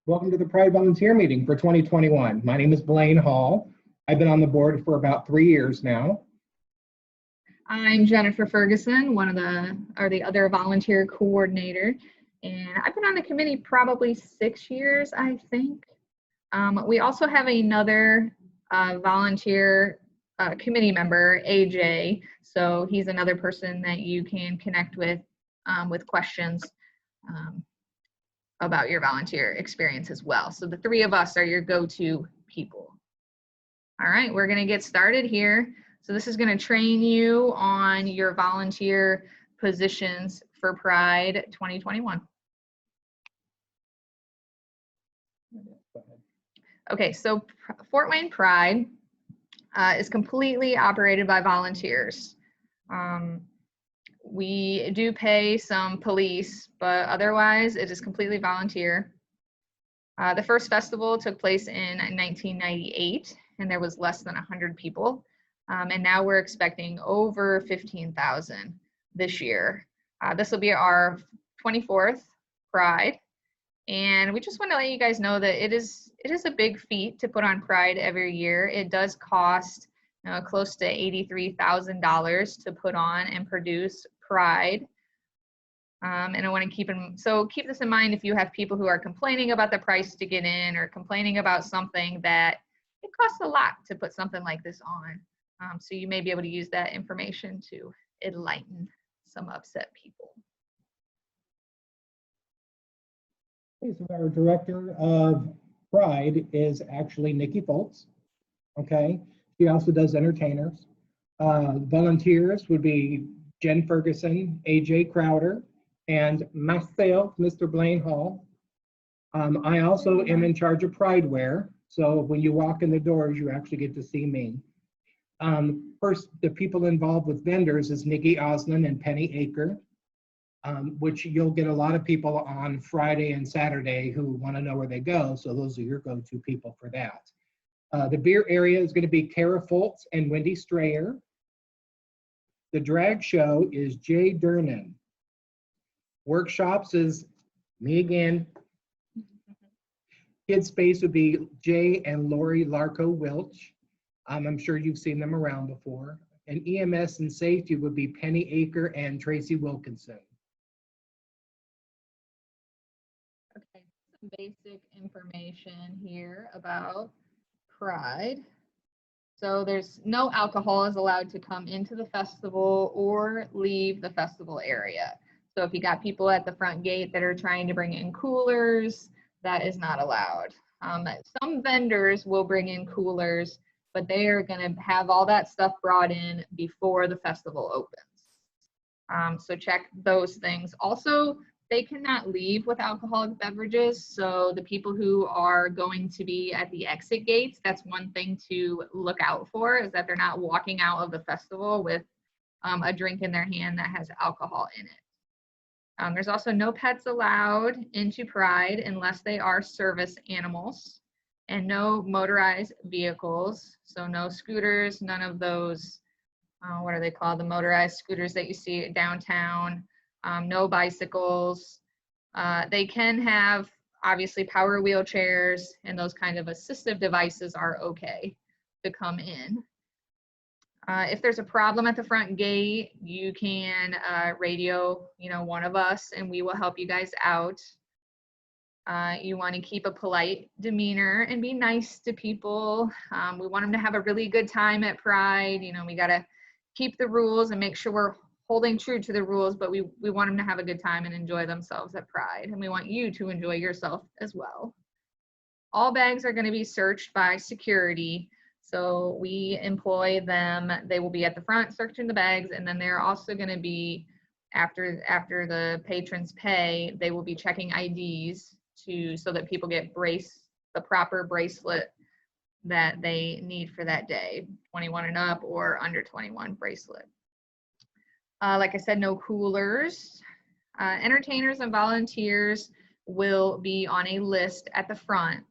Welcome to the Pride Volunteer Meeting for 2021. My name is Blaine Hall. I've been on the board for about 3 years now. I'm Jennifer Ferguson, the other volunteer coordinator, and I've been on the committee probably 6 years, I think. We also have another volunteer committee member, AJ, so he's another person that you can connect with questions about your volunteer experience as well. So the three of us are your go-to people. All right, we're gonna get started here. So this is gonna train you on your volunteer positions for Pride 2021. Okay, so Fort Wayne Pride is completely operated by volunteers. We do pay some police, but otherwise it is completely volunteer. The first festival took place in 1998, and there was less than 100 people. And now we're expecting over 15,000 this year. This will be our 24th Pride. And we just want to let you guys know that it is a big feat to put on Pride every year. It does cost close to $83,000 to put on and produce Pride. And I want to keep this in mind if you have people who are complaining about the price to get in or complaining about something that it costs a lot to put something like this on. So you may be able to use that information to enlighten some upset people. Okay, so our director of Pride is actually Nikki Foltz. Okay, she also does entertainers. Volunteers would be Jen Ferguson, AJ Crowder, and myself, Mr. Blaine Hall. I also am in charge of Pride Wear, so when you walk in the doors, you actually get to see me. First, the people involved with vendors is Nikki Osland and Penny Aker, which you'll get a lot of people on Friday and Saturday who want to know where they go, so those are your go-to people for that. The beer area is going to be Kara Foltz and Wendy Strayer. The drag show is Jay Durnan. Workshops is me again. Kids Space would be Jay and Lori Larco Welch. I'm sure you've seen them around before. And EMS and Safety would be Penny Aker and Tracy Wilkinson. Okay, some basic information here about Pride. So there's no alcohol is allowed to come into the festival or leave the festival area. So if you got people at the front gate that are trying to bring in coolers, that is not allowed. Some vendors will bring in coolers, but they are going to have all that stuff brought in before the festival opens. So check those things. Also, they cannot leave with alcoholic beverages. So the people who are going to be at the exit gates, that's one thing to look out for, is that they're not walking out of the festival with a drink in their hand that has alcohol in it. There's also no pets allowed into Pride unless they are service animals, and no motorized vehicles. So no scooters, none of those, what are they called? The motorized scooters that you see downtown. No bicycles. They can have, obviously, power wheelchairs, and those kind of assistive devices are okay to come in. If there's a problem at the front gate, you can radio, one of us, and we will help you guys out. You want to keep a polite demeanor and be nice to people. We want them to have a really good time at Pride. We got to keep the rules and make sure we're holding true to the rules, but we want them to have a good time and enjoy themselves at Pride, and we want you to enjoy yourself as well. All bags are going to be searched by security, so we employ them. They will be at the front searching the bags, and then they're also going to be, after the patrons pay, they will be checking IDs so that people get the proper bracelet that they need for that day, 21 and up or under 21 bracelet. Like I said, no coolers. Entertainers and volunteers will be on a list at the front.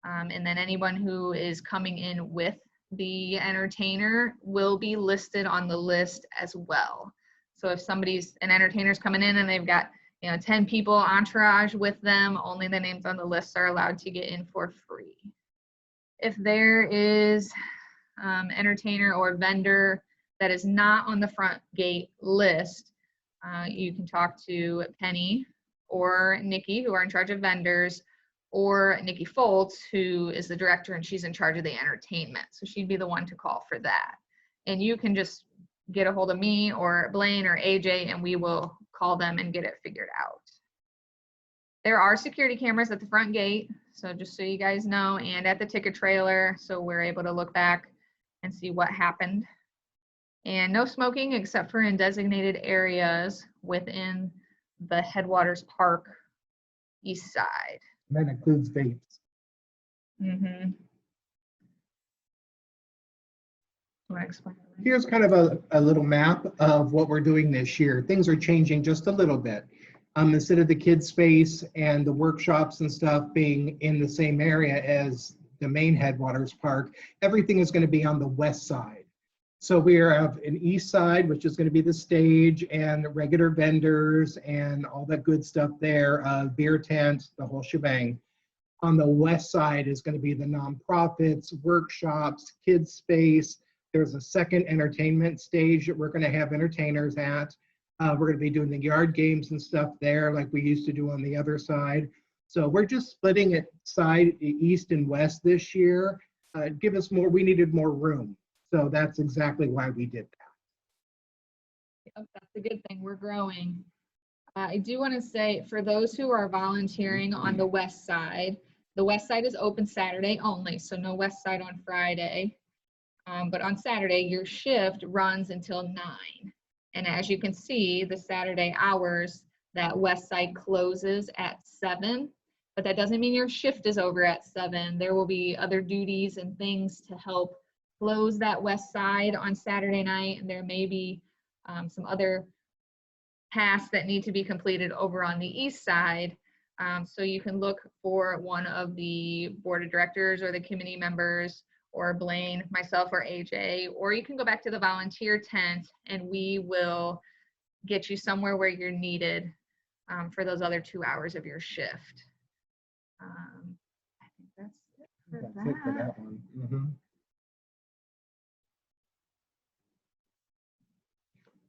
And then anyone who is coming in with the entertainer will be listed on the list as well. So if an entertainer's coming in and they've got 10 people entourage with them, only the names on the list are allowed to get in for free. If there is entertainer or vendor that is not on the front gate list, you can talk to Penny or Nikki, who are in charge of vendors, or Nikki Foltz, who is the director and she's in charge of the entertainment. So she'd be the one to call for that. And you can just get a hold of me or Blaine or AJ and we will call them and get it figured out. There are security cameras at the front gate, so just so you guys know, and at the ticket trailer, so we're able to look back and see what happened. And no smoking except for in designated areas within the Headwaters Park east side. That includes vapes. Mm-hmm. Want to explain? Here's kind of a little map of what we're doing this year. Things are changing just a little bit. Instead of the kids space and the workshops and stuff being in the same area as the main Headwaters Park, everything is going to be on the west side. So we have an east side, which is going to be the stage and the regular vendors and all that good stuff there, beer tent, the whole shebang. On the west side is going to be the nonprofits, workshops, kids space. There's a second entertainment stage that we're going to have entertainers at. We're going to be doing the yard games and stuff there like we used to do on the other side. So we're just splitting it side east and west this year. Give us more, we needed more room. So that's exactly why we did that. Yep, that's a good thing. We're growing. I do want to say for those who are volunteering on the west side is open Saturday only. So no west side on Friday. But on Saturday, your shift runs until 9. And as you can see, the Saturday hours, that west side closes at 7. But that doesn't mean your shift is over at 7. There will be other duties and things to help close that west side on Saturday night. And there may be some other tasks that need to be completed over on the east side. So you can look for one of the board of directors or the committee members or Blaine, myself, or AJ, or you can go back to the volunteer tent and we will get you somewhere where you're needed for those other 2 hours of your shift. I think that's it for That's it for that one. Mm-hmm.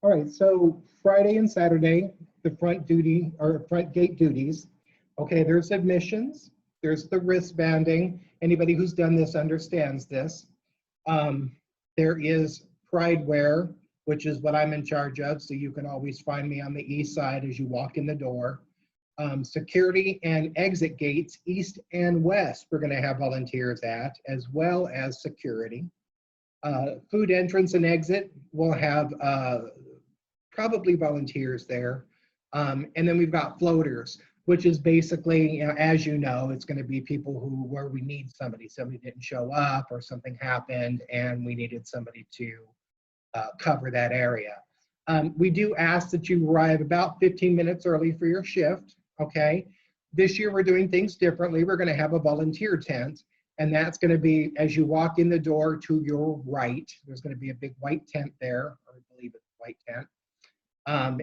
All right, so Friday and Saturday, the front duty or front gate duties. Okay, there's admissions, there's the wristbanding. Anybody who's done this understands this. There is Pride Wear, which is what I'm in charge of, so you can always find me on the east side as you walk in the door. Security and exit gates, east and west, we're going to have volunteers at, as well as security. Food entrance and exit, we'll have probably volunteers there. And then we've got floaters, which is basically, as you know, it's going to be people where we need somebody didn't show up or something happened and we needed somebody to cover that area. We do ask that you arrive about 15 minutes early for your shift, okay? This year we're doing things differently. We're going to have a volunteer tent, and that's going to be as you walk in the door to your right. There's going to be a big white tent there, or I believe it's a white tent.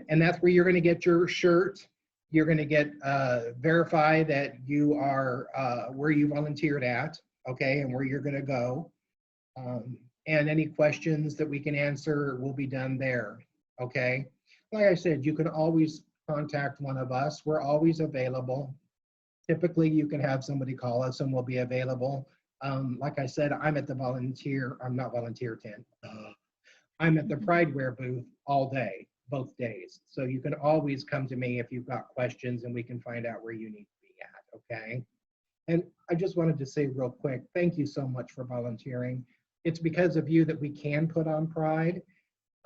And that's where you're going to get your shirt. You're going to get verify that you are where you volunteered at, okay, and where you're going to go. And any questions that we can answer will be done there, okay? Like I said, you can always contact one of us. We're always available. Typically, you can have somebody call us and we'll be available. Like I said, I'm at the I'm not volunteer tent. I'm at the Pride Wear booth all day, both days. So you can always come to me if you've got questions and we can find out where you need to be at, okay? And I just wanted to say real quick, thank you so much for volunteering. It's because of you that we can put on Pride.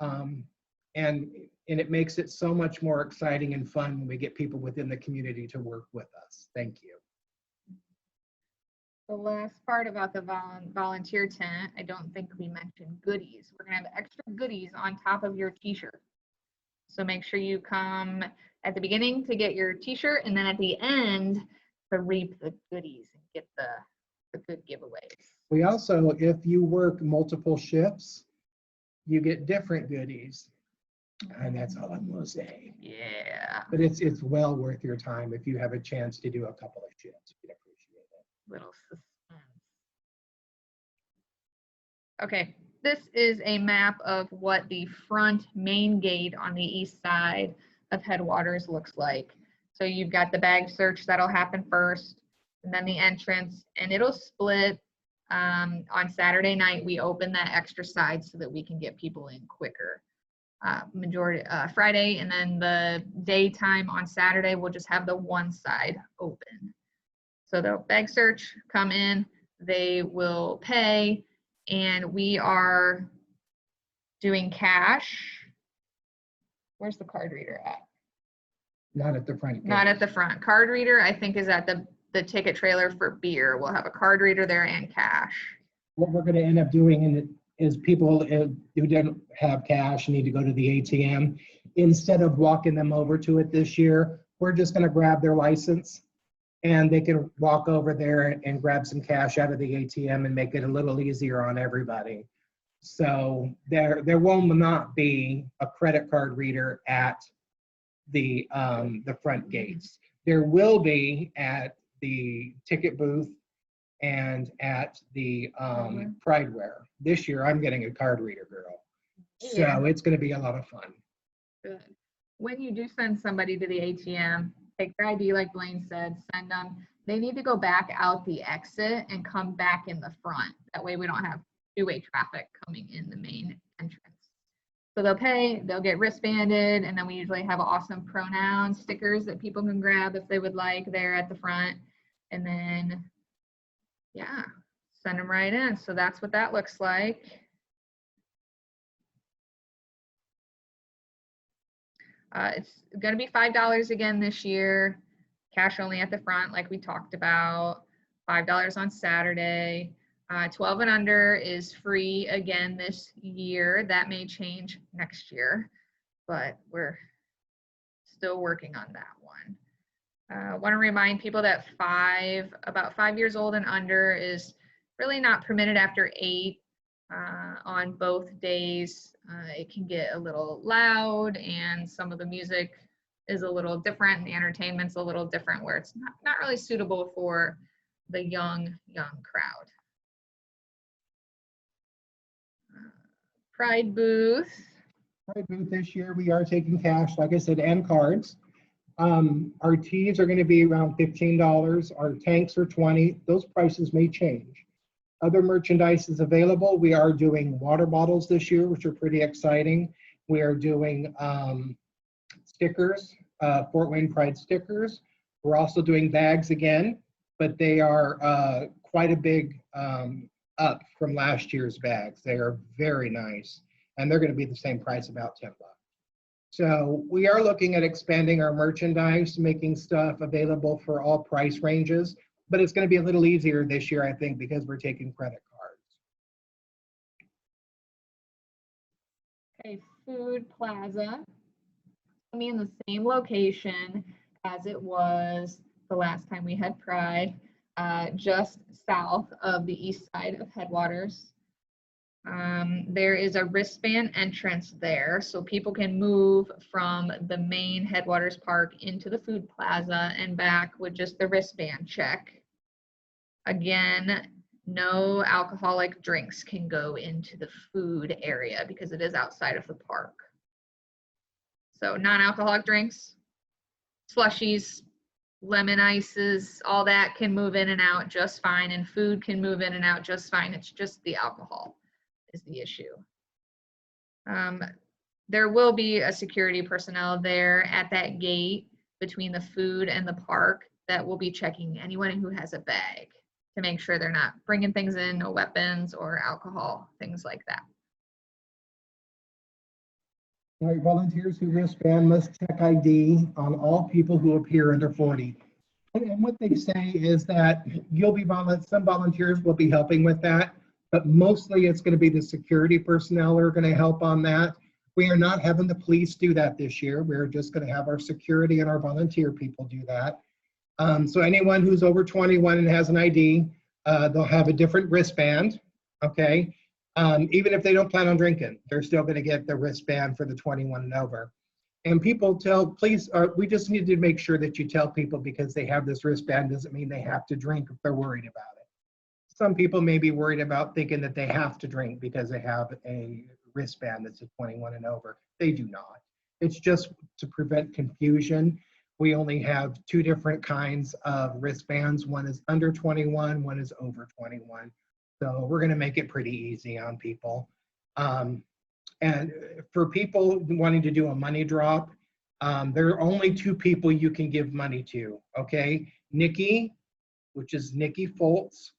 And it makes it so much more exciting and fun when we get people within the community to work with us. Thank you. The last part about the volunteer tent, I don't think we mentioned goodies. We're gonna have extra goodies on top of your t-shirt. So make sure you come at the beginning to get your t-shirt and then at the end to reap the goodies and get the good giveaways. We also, if you work multiple shifts, you get different goodies. And that's all I'm gonna say. Yeah, But it's well worth your time if you have a chance to do a couple of shifts. We'd appreciate it. little suspense. Okay, this is a map of what the front main gate on the east side of Headwaters looks like. So you've got the bag search that'll happen first, and then the entrance, and it'll split. On Saturday night, we open that extra side so that we can get people in quicker. Friday, and then the daytime on Saturday, we'll just have the one side open. So the bag search come in, they will pay, and we are doing cash. Where's the card reader at? Not at the front. Not gate. at the front. Card reader, I think, is at the ticket trailer for beer. We'll have a card reader there and cash. What we're gonna end up doing is people who didn't have cash need to go to the ATM. Instead of walking them over to it this year, we're just gonna grab their license and they can walk over there and grab some cash out of the ATM and make it a little easier on everybody. So there will not be a credit card reader at the front gates. There will be at the ticket booth and at the Prideware. This year, I'm getting a card reader, girl. Yeah. So it's going to be a lot of fun. Good. When you do send somebody to the ATM, take their ID, like Blaine said, send them. They need to go back out the exit and come back in the front. That way we don't have two-way traffic coming in the main entrance. So they'll pay, they'll get wristbanded, and then we usually have awesome pronoun stickers that people can grab if they would like there at the front. And then, yeah, send them right in. So that's what that looks like. It's going to be $5 again this year. Cash only at the front, like we talked about. $5 on Saturday. 12 and under is free again this year. That may change next year, but we're still working on that one. Want to remind people that about 5 years old and under is really not permitted after 8 on both days. It can get a little loud, and some of the music is a little different, and the entertainment's a little different, where it's not really suitable for the young crowd. Pride booth. Pride booth this year, we are taking cash, like I said, and cards. Our teas are going to be around $15. Our tanks are $20. Those prices may change. Other merchandise is available. We are doing water bottles this year, which are pretty exciting. We are doing stickers, Fort Wayne Pride stickers. We're also doing bags again, but they are quite a big up from last year's bags. They are very nice, and they're going to be the same price, about $10. So we are looking at expanding our merchandise, making stuff available for all price ranges, but it's going to be a little easier this year, I think, because we're taking credit cards. Okay, Food Plaza. I mean, the same location as it was the last time we had Pride, just south of the east side of Headwaters. There is a wristband entrance there, so people can move from the main Headwaters Park into the Food Plaza and back with just the wristband check. Again, no alcoholic drinks can go into the food area because it is outside of the park. So non-alcoholic drinks, slushies, lemon ices, all that can move in and out just fine, and food can move in and out just fine. It's just the alcohol is the issue. There will be a security personnel there at that gate between the food and the park that will be checking anyone who has a bag to make sure they're not bringing things in, no weapons or alcohol, things like that. All right, volunteers who wristband must check ID on all people who appear under 40. And what they say is that some volunteers will be helping with that, but mostly it's going to be the security personnel who are going to help on that. We are not having the police do that this year. We're just going to have our security and our volunteer people do that. So anyone who's over 21 and has an ID, they'll have a different wristband, okay? Even if they don't plan on drinking, they're still going to get the wristband for the 21 and over. And people please, we just need to make sure that you tell people because they have this wristband doesn't mean they have to drink if they're worried about it. Some people may be worried about thinking that they have to drink because they have a wristband that's a 21 and over. They do not. It's just to prevent confusion. We only have two different kinds of wristbands. One is under 21, one is over 21. So we're going to make it pretty easy on people. And for people wanting to do a money drop, there are only two people you can give money to, okay? Nikki, which is Nikki Foltz,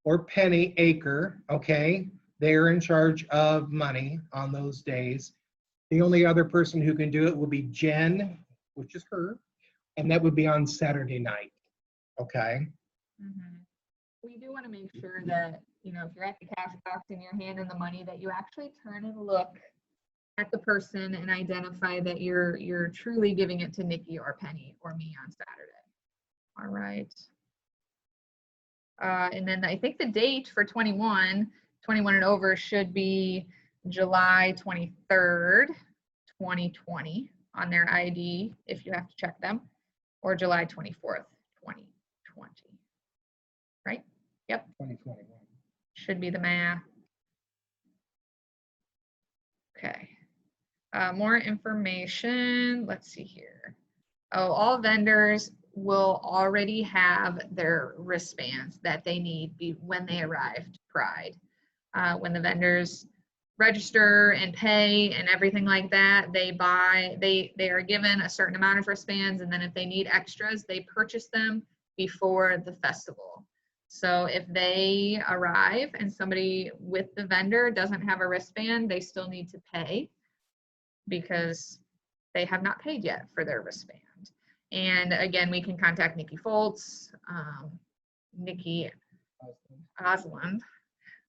or Penny Aker, okay? They're in charge of money on those days. The only other person who can do it will be Jen, which is her, and that would be on Saturday night, okay? Mm-hmm. We do want to make sure that, you know, if you're at the cash box and you're handing the money, that you actually turn and look at the person and identify that you're truly giving it to Nikki or Penny or me on Saturday. All right. And then I think the date for 21 and over should be July 23rd, 2020 on their ID if you have to check them, or July 24th, 2020. Right? Yep. 2021. Should be the math. Okay. More information. Let's see here. Oh, all vendors will already have their wristbands that they need when they arrive to Pride. When the vendors register and pay and everything like that, they are given a certain amount of wristbands, and then if they need extras, they purchase them before the festival. So if they arrive and somebody with the vendor doesn't have a wristband, they still need to pay because they have not paid yet for their wristband. And again, we can contact Nikki Foltz, Nikki Osland,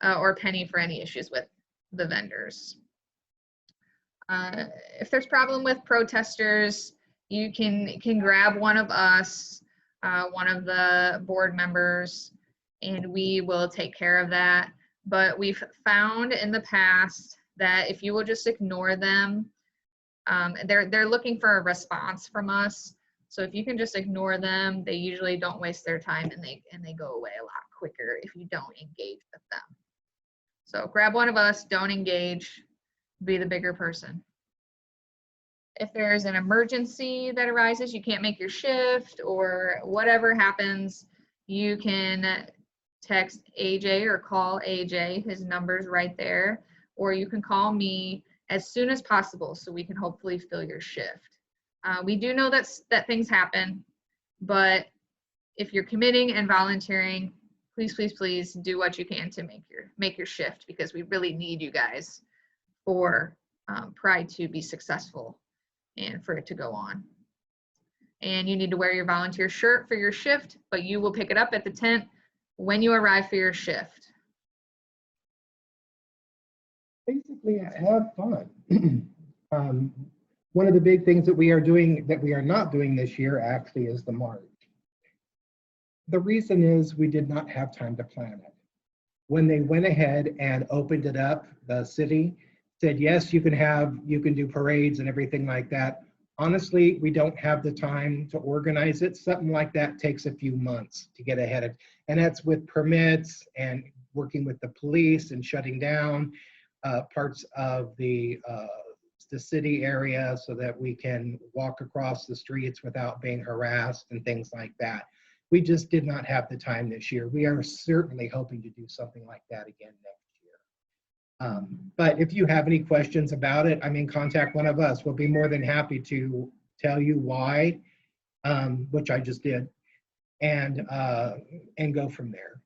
or Penny for any issues with the vendors. If there's problem with protesters, you can grab one of us, one of the board members, and we will take care of that. But we've found in the past that if you will just ignore them, they're looking for a response from us. So if you can just ignore them, they usually don't waste their time, and they go away a lot quicker if you don't engage with them. So grab one of us, don't engage, be the bigger person. If there's an emergency that arises, you can't make your shift or whatever happens, you can text AJ or call AJ. His number's right there. Or you can call me as soon as possible so we can hopefully fill your shift. We do know that things happen, but if you're committing and volunteering, please, please, please do what you can to make your shift, because we really need you guys for Pride to be successful and for it to go on. And you need to wear your volunteer shirt for your shift, but you will pick it up at the tent when you arrive for your shift. Basically, have fun. One of the big things that we are doing that we are not doing this year actually is the march. The reason is we did not have time to plan it. When they went ahead and opened it up, the city said, yes, you can do parades and everything like that. Honestly, we don't have the time to organize it. Something like that takes a few months to get ahead of, and that's with permits and working with the police and shutting down parts of the city area so that we can walk across the streets without being harassed and things like that. We just did not have the time this year. We are certainly hoping to do something like that again next year. But if you have any questions about it, I mean, contact one of us. We'll be more than happy to tell you why, which I just did, and go from there.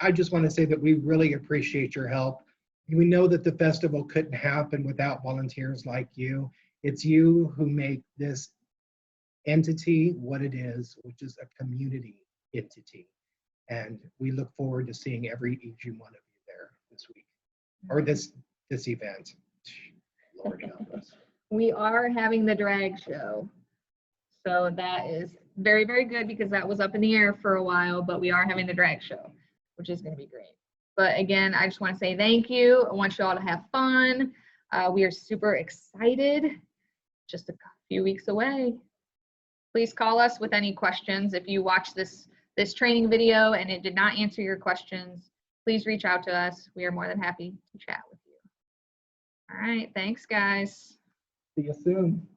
I just want to say that we really appreciate your help. We know that the festival couldn't happen without volunteers like you. It's you who make this entity what it is, which is a community entity. And we look forward to seeing each one of you there this week, or this event. Lord help us. We are having the drag show. So that is very, very good, because that was up in the air for a while, but we are having the drag show, which is going to be great. But again, I just want to say thank you. I want you all to have fun. We are super excited. Just a few weeks away. Please call us with any questions. If you watch this training video and it did not answer your questions, please reach out to us. We are more than happy to chat with you. All right, thanks guys. See you soon.